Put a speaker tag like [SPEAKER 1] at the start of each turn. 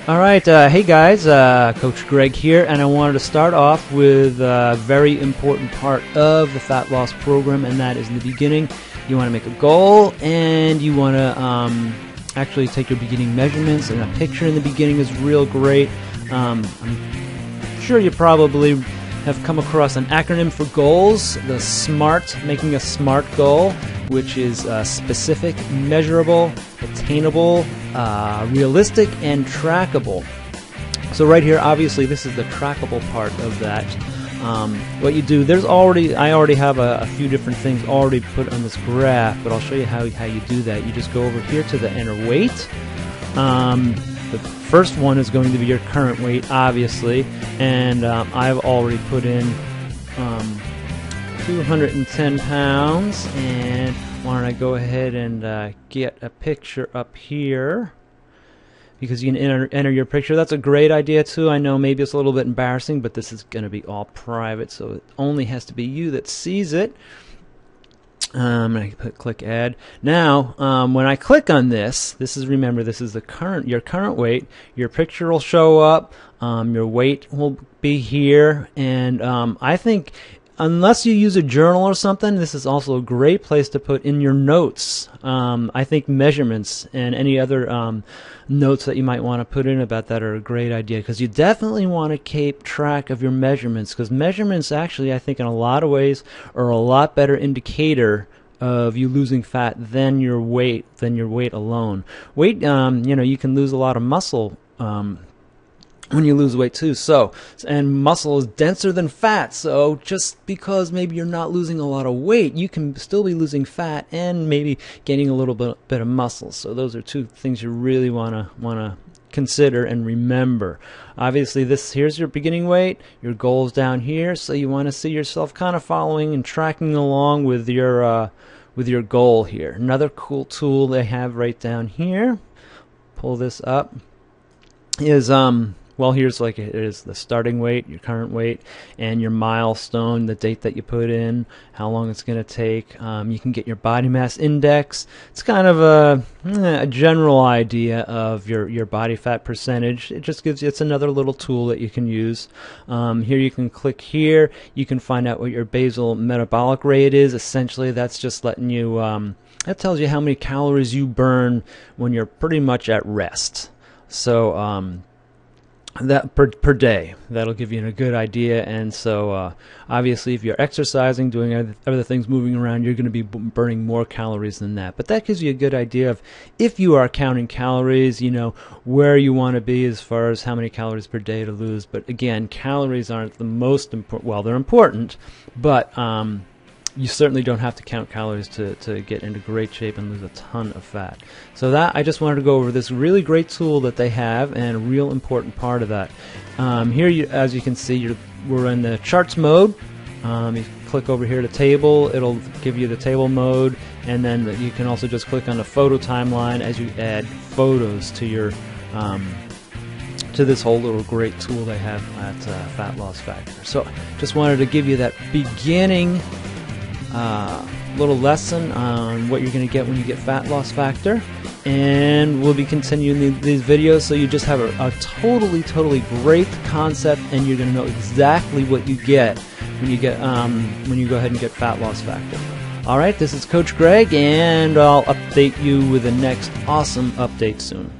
[SPEAKER 1] All right, hey guys, Coach Greg here, and I wanted to start off with a very important part of the fat loss program, and that is in the beginning. You want to make a goal, and you want to actually take your beginning measurements, and a picture in the beginning is real great. I'm sure you probably have come across an acronym for goals, the SMART, making a SMART goal, which is specific, measurable, attainable, realistic, and trackable. So right here, obviously, this is the trackable part of that. What you do, I already have a few different things already put on this graph, but I'll show you how you do that. You just go over here to the enter weight. The first one is going to be your current weight, obviously, and I've already put in 210 pounds, and why don't I go ahead and get a picture up here, because you can enter your picture. That's a great idea too. I know maybe it's a little bit embarrassing, but this is going to be all private, so it only has to be you that sees it. I click add. Now, when I click on this, remember, this is your current weight. Your picture will show up. Your weight will be here, and I think, unless you use a journal or something, this is also a great place to put in your notes. I think measurements and any other notes that you might want to put in about that are a great idea, because you definitely want to keep track of your measurements, because measurements actually, I think, in a lot of ways are a lot better indicator of you losing fat than your weight alone. Weight, you can lose a lot of muscle when you lose weight too. And muscle is denser than fat, so just because maybe you're not losing a lot of weight, you can still be losing fat and maybe gaining a little bit of muscle. So those are two things you really wanna consider and remember. Obviously, here's your beginning weight. Your goal is down here, so you want to see yourself kind of following and tracking along with your goal here. Another cool tool they have right down here, pull this up, is well, here's like it is the starting weight, your current weight, and your milestone, the date that you put in, how long it's going to take. You can get your body mass index. It's kind of a general idea of your body fat percentage. It just gives you, it's another little tool that you can use. Here you can click here. You can find out what your basal metabolic rate is. Essentially, that's just letting you, that tells you how many calories you burn when you're pretty much at rest. So, that per day, that'll give you a good idea. And so obviously, if you're exercising, doing other things, moving around, you're going to be burning more calories than that. But that gives you a good idea of, if you are counting calories, where you want to be as far as how many calories per day to lose. But again, calories aren't the most important. Well, they're important, but you certainly don't have to count calories to get into great shape and lose a ton of fat. So I just wanted to go over this really great tool that they have, and a real important part of that. Here, as you can see, we're in the charts mode. You click over here to table, it'll give you the table mode, and then you can also just click on the photo timeline as you add photos to your to this whole little great tool they have at Fat Loss Factor. So just wanted to give you that beginning little lesson on what you're going to get when you get Fat Loss Factor, and we'll be continuing these videos, so you just have a totally great concept, and you're going to know exactly what you get when you go ahead and get Fat Loss Factor. Alright, this is Coach Greg, and I'll update you with the next awesome update soon.